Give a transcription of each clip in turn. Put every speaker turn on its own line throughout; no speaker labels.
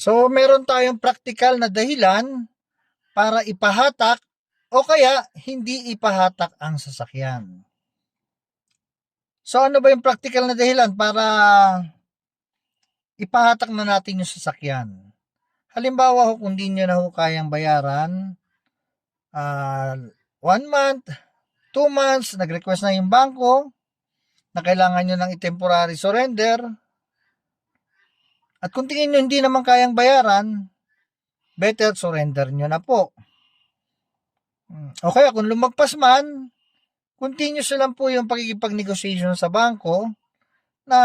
So, meron tayong praktikal na dahilan para ipahatak o kaya hindi ipahatak ang sasakyan. So, ano ba yung praktikal na dahilan para ipahatak na natin yung sasakyan? Halimbawa ho, kung di nyo na ho kayang bayaran, 1 month, 2 months, nag-request na yung bangko na kailangan nyo ng temporary surrender, at kung tingin nyo hindi naman kayang bayaran, better surrender nyo na po. O kaya kung lumagpas man, continuous lang po yung pagkikipag-negotiation sa bangko na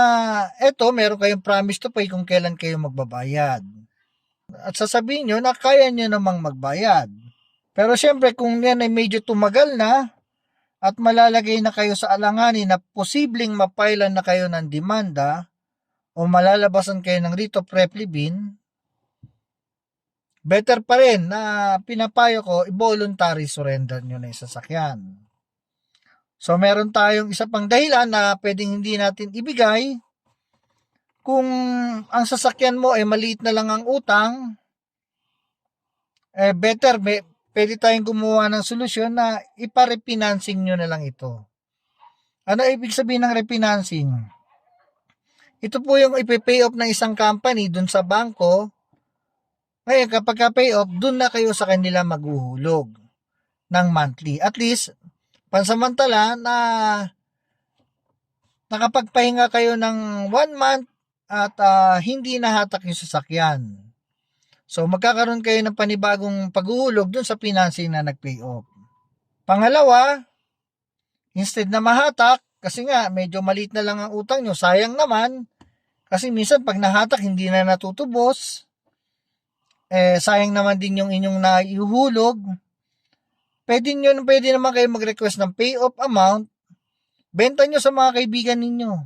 eto, meron kayong promise to pay kung kailan kayo magbabayad. At sasabihin nyo na kaya nyo namang magbayad. Pero syempre kung yan ay medyo tumagal na at malalagay na kayo sa alanganin na posibleng mapailan na kayo ng demanda o malalabasan kayo ng writ of replevin, better pa rin na pinapayo ko i-voluntary surrender nyo na yung sasakyan. So meron tayong isa pang dahilan na pwedeng hindi natin ibigay. Kung ang sasakyan mo ay maliit na lang ang utang, better pwede tayong gumawa ng solusyon na ipa-refinancing nyo na lang ito. Ano ibig sabihin ng refinancing? Ito po yung ipipay off ng isang company dun sa bangko. Ngayon kapag ka-pay off, dun na kayo sa kanila maghuhulog ng monthly. At least, pansamantala na nakapagpahinga kayo ng 1 month at hindi nahatak yung sasakyan. So magkakaroon kayo ng panibagong paghuhulog dun sa financing na nag-pay off. Pangalawa, instead na mahatak, kasi nga medyo maliit na lang ang utang nyo, sayang naman, kasi minsan pag nahatak hindi na natutubos, sayang naman din yung inyong naihuhulog. Pwede naman kayo mag-request ng pay off amount, benta nyo sa mga kaibigan ninyo.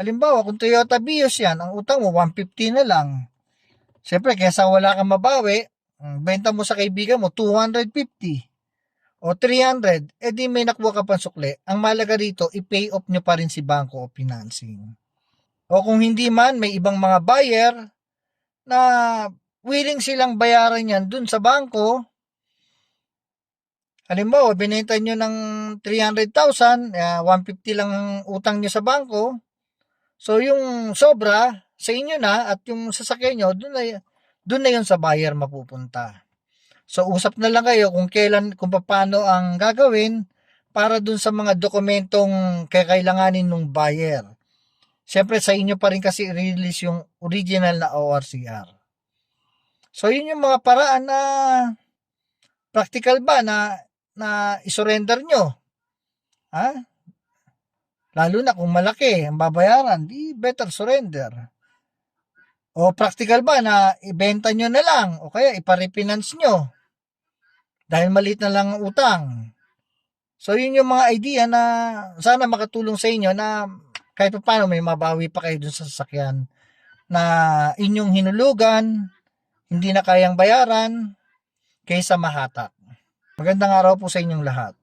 Halimbawa, kung Toyota Vios yan, ang utang mo 150 na lang. Siyempre, kaysa wala kang mabawi, benta mo sa kaibigan mo 250 o 300, di may nakuha ka pang sukli. Ang malaga rito, i-pay off nyo pa rin si bangko o financing. O kung hindi man, may ibang mga buyer na willing silang bayaran yan dun sa bangko. Halimbawa, binenta nyo ng 300,000, 150 lang ang utang nyo sa bangko. So, yung sobra sa inyo na at yung sasakyan nyo, dun na yun sa buyer mapupunta. So, usap na lang kayo kung paano ang gagawin para dun sa mga dokumentong kakailanganin ng buyer. Siyempre, sa inyo pa rin kasi i-release yung original na ORCR. So, yun yung mga paraan na practical ba na isurrender nyo. Ha? Lalo na kung malaki ang babayaran, di better surrender. O practical ba na ibenta nyo na lang o kaya ipa-refinance nyo dahil maliit na lang ang utang. So yun yung mga idea na sana makatulong sa inyo na kahit paano may mabawi pa kayo dun sa sasakyan na inyong hinulugan, hindi na kayang bayaran kaysa mahatak. Magandang araw po sa inyong lahat.